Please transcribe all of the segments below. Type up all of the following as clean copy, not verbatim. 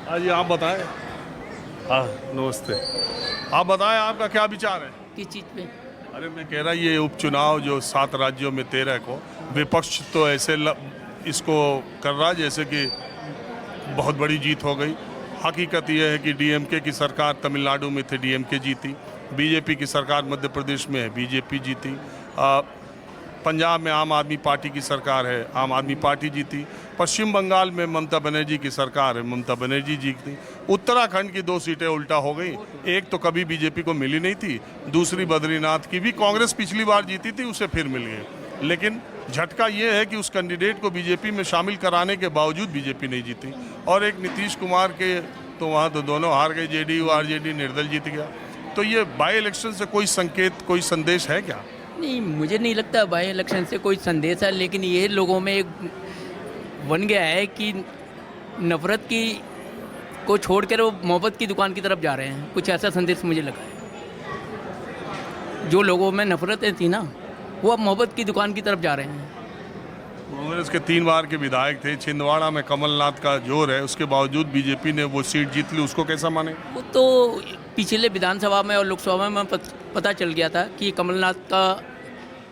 हाँ जी, आप बताएं। हाँ, नमस्ते। आप बताएं, आपका क्या विचार है? किस चीज़ पे? अरे मैं कह रहा, ये उपचुनाव जो 7 राज्यों में 13 को, विपक्ष तो ऐसे इसको कर रहा जैसे कि बहुत बड़ी जीत हो गई। हकीकत यह है कि डीएमके की सरकार तमिलनाडु में थी, डीएमके जीती। बीजेपी की सरकार मध्य प्रदेश में है, बीजेपी जीती। पंजाब में आम आदमी पार्टी की सरकार है, आम आदमी पार्टी जीती। पश्चिम बंगाल में ममता बनर्जी की सरकार है, ममता बनर्जी जीती। उत्तराखंड की 2 सीटें उल्टा हो गई। एक तो कभी बीजेपी को मिली नहीं थी, दूसरी बद्रीनाथ की भी कांग्रेस पिछली बार जीती थी, उसे फिर मिल गई। लेकिन झटका ये है कि उस कैंडिडेट को बीजेपी में शामिल कराने के बावजूद बीजेपी नहीं जीती। और एक नीतीश कुमार के तो वहाँ तो दोनों हार गए, जेडीयू आरजेडी निर्दल जीत गया। तो ये बाई इलेक्शन से कोई संकेत, कोई संदेश है क्या? नहीं, मुझे नहीं लगता बाई इलेक्शन से कोई संदेश है, लेकिन ये लोगों में एक बन गया है कि नफरत की को छोड़कर वो मोहब्बत की दुकान की तरफ जा रहे हैं। कुछ ऐसा संदेश मुझे लगा है। जो लोगों में नफरतें थी ना, वो अब मोहब्बत की दुकान की तरफ जा रहे हैं। कांग्रेस के 3 बार के विधायक थे, छिंदवाड़ा में कमलनाथ का जोर है, उसके बावजूद बीजेपी ने वो सीट जीत ली, उसको कैसा माने? वो तो पिछले विधानसभा में और लोकसभा में पता चल गया था कि कमलनाथ का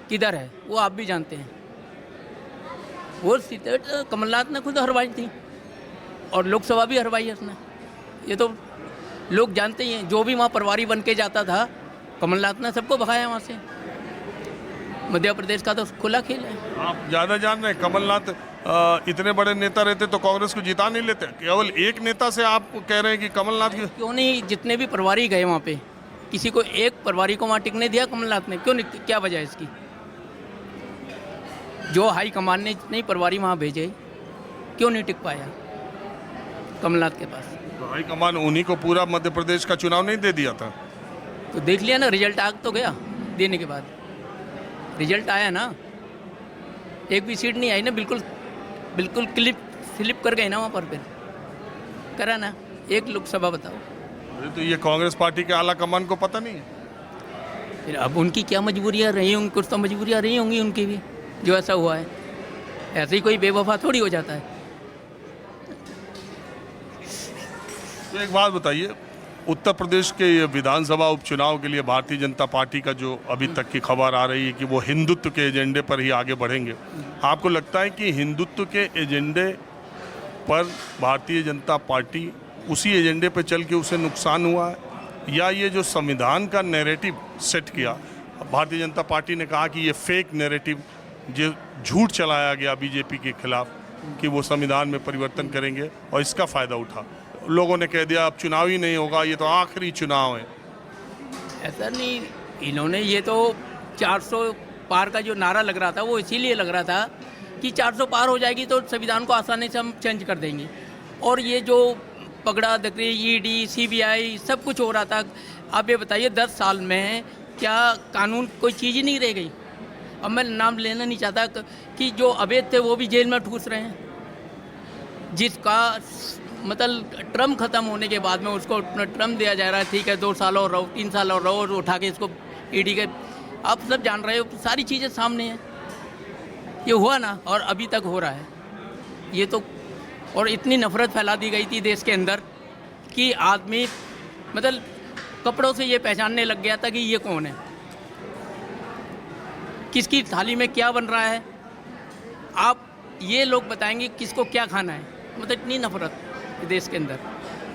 किधर है, वो आप भी जानते हैं। वो सीटें कमलनाथ ने खुद हरवाई थी और लोकसभा भी हरवाई है उसने। ये तो लोग जानते ही हैं। जो भी वहाँ प्रभारी बन के जाता था, कमलनाथ ने सबको भगाया वहाँ से। मध्य प्रदेश का तो खुला खेल है। आप ज़्यादा जान रहे हैं, कमलनाथ इतने बड़े नेता रहते तो कांग्रेस को जिता नहीं लेते। केवल एक नेता से आप कह रहे हैं कि कमलनाथ की क्यों नहीं, जितने भी प्रभारी गए वहाँ पे, किसी को एक प्रभारी को वहाँ टिकने दिया कमलनाथ ने? क्यों नहीं? क्या वजह है इसकी? जो हाई कमान ने जितने प्रभारी वहाँ भेजे, क्यों नहीं टिक पाया कमलनाथ के पास? तो हाईकमान उन्हीं को पूरा मध्य प्रदेश का चुनाव नहीं दे दिया था? तो देख लिया ना, रिजल्ट आ तो गया। देने के बाद रिजल्ट आया ना, एक भी सीट नहीं आई ना, बिल्कुल बिल्कुल स्लिप कर गए ना वहाँ पर। फिर करा ना एक लोकसभा, बताओ। अरे तो ये कांग्रेस पार्टी के आला कमान को पता नहीं है? फिर अब उनकी क्या मजबूरियाँ रही होंगी? कुछ तो मजबूरियाँ रही होंगी उनकी भी, जो ऐसा हुआ है। ऐसे ही कोई बेवफा थोड़ी हो जाता है। तो एक बात बताइए, उत्तर प्रदेश के ये विधानसभा उपचुनाव के लिए भारतीय जनता पार्टी का जो अभी तक की खबर आ रही है कि वो हिंदुत्व के एजेंडे पर ही आगे बढ़ेंगे, आपको लगता है कि हिंदुत्व के एजेंडे पर भारतीय जनता पार्टी उसी एजेंडे पर चल के उसे नुकसान हुआ है, या ये जो संविधान का नैरेटिव सेट किया, भारतीय जनता पार्टी ने कहा कि ये फेक नैरेटिव, जो झूठ चलाया गया बीजेपी के खिलाफ कि वो संविधान में परिवर्तन करेंगे, और इसका फ़ायदा उठा लोगों ने कह दिया अब चुनाव ही नहीं होगा, ये तो आखिरी चुनाव है? ऐसा नहीं, इन्होंने ये तो 400 पार का जो नारा लग रहा था, वो इसीलिए लग रहा था कि 400 पार हो जाएगी तो संविधान को आसानी से हम चेंज कर देंगे। और ये जो पगड़ा दकड़ी, ईडी, सीबीआई, सब कुछ हो रहा था। आप ये बताइए, 10 साल में क्या कानून कोई चीज़ ही नहीं रह गई? अब मैं नाम लेना नहीं चाहता कि जो अवैध थे वो भी जेल में ठूस रहे हैं। जिसका मतलब टर्म ख़त्म होने के बाद में उसको टर्म दिया जा रहा है, ठीक है 2 साल और रहो, 3 साल और रहो, और उठा के इसको ईडी के, आप सब जान रहे हो, सारी चीज़ें सामने हैं। ये हुआ ना, और अभी तक हो रहा है ये तो। और इतनी नफरत फैला दी गई थी देश के अंदर कि आदमी मतलब कपड़ों से ये पहचानने लग गया था कि ये कौन है, किसकी थाली में क्या बन रहा है। आप ये लोग बताएंगे किसको क्या खाना है। मतलब इतनी नफरत देश के अंदर।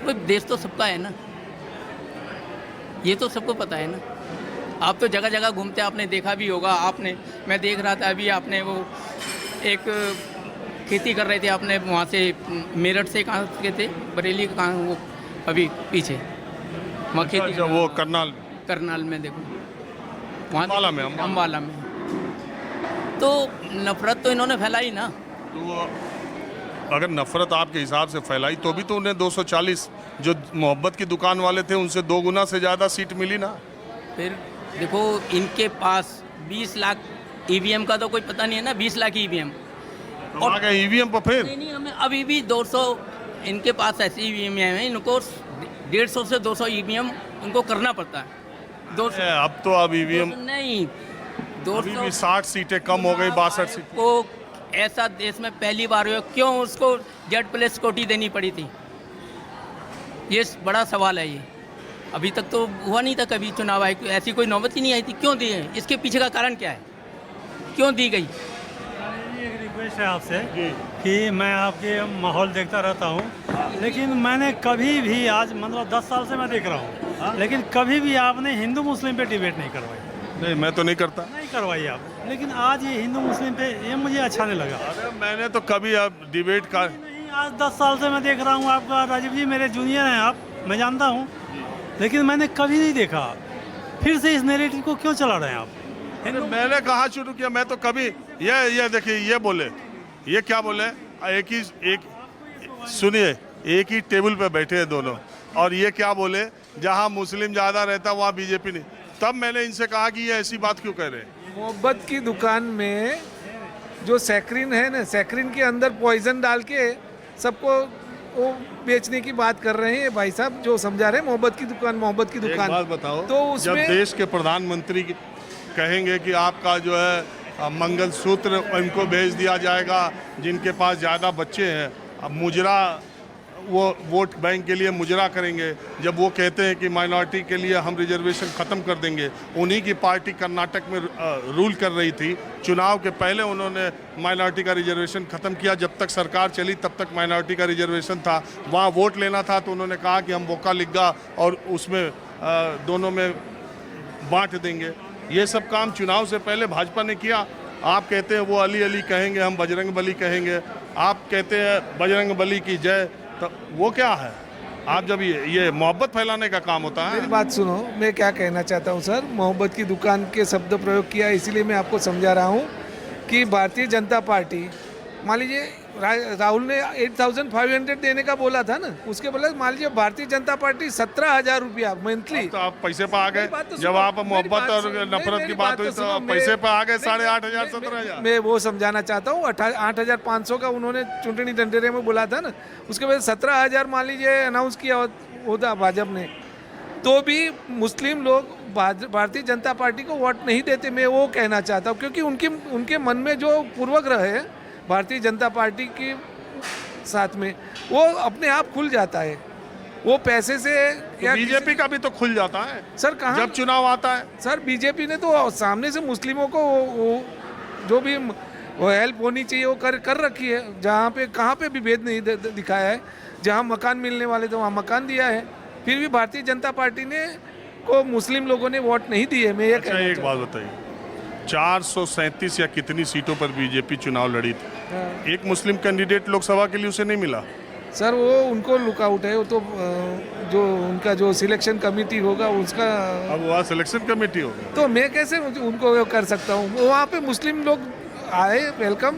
वो देश तो सबका है ना, ये तो सबको पता है ना। आप तो जगह जगह घूमते, आपने देखा भी होगा। आपने, मैं देख रहा था अभी, आपने वो एक खेती कर रहे थे, आपने वहाँ से मेरठ से कहाँ के थे, बरेली का कहाँ, वो अभी पीछे वहाँ खेती। अच्छा, वो करनाल में देखो, वहाँ अम्बाला में। तो नफरत तो इन्होंने फैलाई ना। तो अगर नफरत आपके हिसाब से फैलाई तो भी तो उन्हें 240 जो मोहब्बत की दुकान वाले थे उनसे 2 गुना से ज़्यादा सीट मिली ना। फिर देखो, इनके पास 20 लाख ईवीएम का तो कोई पता नहीं है ना, 20 लाख ईवीएम। तो और आगे ईवीएम पर फिर नहीं, हमें अभी भी 200 इनके पास ऐसे ईवीएम है, इनको 150 से 200 ईवीएम उनको करना पड़ता है। 200 अब तो अब ईवीएम नहीं, 200 60 सीटें कम हो गई, 62 सीटें को ऐसा देश में पहली बार हुआ। क्यों उसको Z+ कोटी देनी पड़ी थी? ये बड़ा सवाल है ये। अभी तक तो हुआ नहीं था कभी चुनाव आयोग, ऐसी कोई नौबत ही नहीं आई थी। क्यों दिए? इसके पीछे का कारण क्या है? क्यों दी गई? एक रिक्वेस्ट है आपसे कि मैं आपके माहौल देखता रहता हूँ, लेकिन मैंने कभी भी आज मतलब 10 साल से मैं देख रहा हूँ, लेकिन कभी भी आपने हिंदू मुस्लिम पे डिबेट नहीं करवाई। नहीं, मैं तो नहीं करता। नहीं करवाई आप, लेकिन आज ये हिंदू मुस्लिम पे ये मुझे अच्छा नहीं लगा। अरे मैंने तो कभी अब डिबेट का नहीं, आज 10 साल से मैं देख रहा हूँ आपका। राजीव जी मेरे जूनियर हैं आप, मैं जानता हूँ, लेकिन मैंने कभी नहीं देखा। फिर से इस नैरेटिव को क्यों चला रहे हैं आप? मैंने कहा शुरू किया, मैं तो कभी ये देखिए ये बोले, ये क्या बोले, एक सुनिए, एक ही टेबल पे बैठे हैं दोनों, और ये क्या बोले, जहां मुस्लिम ज़्यादा रहता वहां बीजेपी नहीं। तब मैंने इनसे कहा कि ये ऐसी बात क्यों कह रहे हैं। मोहब्बत की दुकान में जो सैक्रिन है ना, सैक्रिन के अंदर पॉइजन डाल के सबको वो बेचने की बात कर रहे हैं भाई साहब, जो समझा रहे हैं मोहब्बत की दुकान। एक बात बताओ, तो जब उसमें देश के प्रधानमंत्री कहेंगे कि आपका जो है मंगलसूत्र इनको भेज दिया जाएगा जिनके पास ज़्यादा बच्चे हैं, अब मुजरा वो वोट बैंक के लिए मुजरा करेंगे, जब वो कहते हैं कि माइनॉरिटी के लिए हम रिजर्वेशन ख़त्म कर देंगे। उन्हीं की पार्टी कर्नाटक में रूल कर रही थी, चुनाव के पहले उन्होंने माइनॉरिटी का रिजर्वेशन ख़त्म किया। जब तक सरकार चली तब तक माइनॉरिटी का रिजर्वेशन था, वहाँ वोट लेना था तो उन्होंने कहा कि हम वोका लिग्गा और उसमें दोनों में बांट देंगे। ये सब काम चुनाव से पहले भाजपा ने किया। आप कहते हैं वो अली अली कहेंगे, हम बजरंग बली कहेंगे, आप कहते हैं बजरंग बली की जय, तो वो क्या है? आप जब ये मोहब्बत फैलाने का काम होता है। मेरी बात सुनो, मैं क्या कहना चाहता हूँ सर, मोहब्बत की दुकान के शब्द प्रयोग किया, इसीलिए मैं आपको समझा रहा हूँ कि भारतीय जनता पार्टी, मान लीजिए राहुल ने 8,500 देने का बोला था ना, उसके बदले मान लीजिए भारतीय जनता पार्टी 17,000 रुपया मंथली। तो आप पैसे पे आ गए, जब आप मोहब्बत और नफरत की बात हुई तो पैसे पे आ गए, 8,500 17,000। मैं वो समझाना चाहता हूँ, 8,500 का उन्होंने चुनरी डंडेरे में बोला था ना, उसके बाद 17,000 मान लीजिए अनाउंस किया होता भाजपा ने, तो भी मुस्लिम लोग भारतीय जनता पार्टी को वोट नहीं देते। मैं वो कहना चाहता हूँ, क्योंकि उनके मन में जो पूर्वाग्रह है भारतीय जनता पार्टी के साथ में, वो अपने आप खुल जाता है। वो पैसे से तो बीजेपी का भी तो खुल जाता है सर, कहाँ जब चुनाव आता है। सर बीजेपी ने तो सामने से मुस्लिमों को वो जो भी वो हेल्प होनी चाहिए वो कर रखी है। जहाँ पे कहाँ पे भी भेद नहीं दिखाया है, जहाँ मकान मिलने वाले तो वहाँ मकान दिया है। फिर भी भारतीय जनता पार्टी ने को मुस्लिम लोगों ने वोट नहीं दिए। मैं ये अच्छा, एक बात बताइए, 437 या कितनी सीटों पर बीजेपी चुनाव लड़ी थी, एक मुस्लिम कैंडिडेट लोकसभा के लिए उसे नहीं मिला। सर वो उनको लुकआउट है, वो तो जो उनका जो सिलेक्शन कमेटी होगा उसका, अब वहाँ सिलेक्शन कमेटी होगा, तो मैं कैसे उनको कर सकता हूँ। वहाँ पे मुस्लिम लोग आए, वेलकम।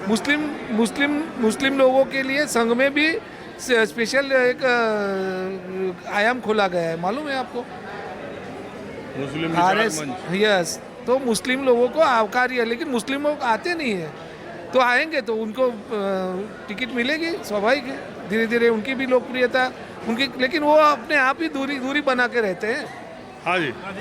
मुस्लिम लोगों के लिए संघ में भी स्पेशल एक आयाम खोला गया है, मालूम है आपको? मुस्लिम विचार मंच। यस, तो मुस्लिम लोगों को आवकारी है, लेकिन मुस्लिम लोग आते नहीं है, तो आएंगे तो उनको टिकट मिलेगी, स्वाभाविक है। धीरे धीरे उनकी भी लोकप्रियता उनकी, लेकिन वो अपने आप ही दूरी बना के रहते हैं। हाँ जी।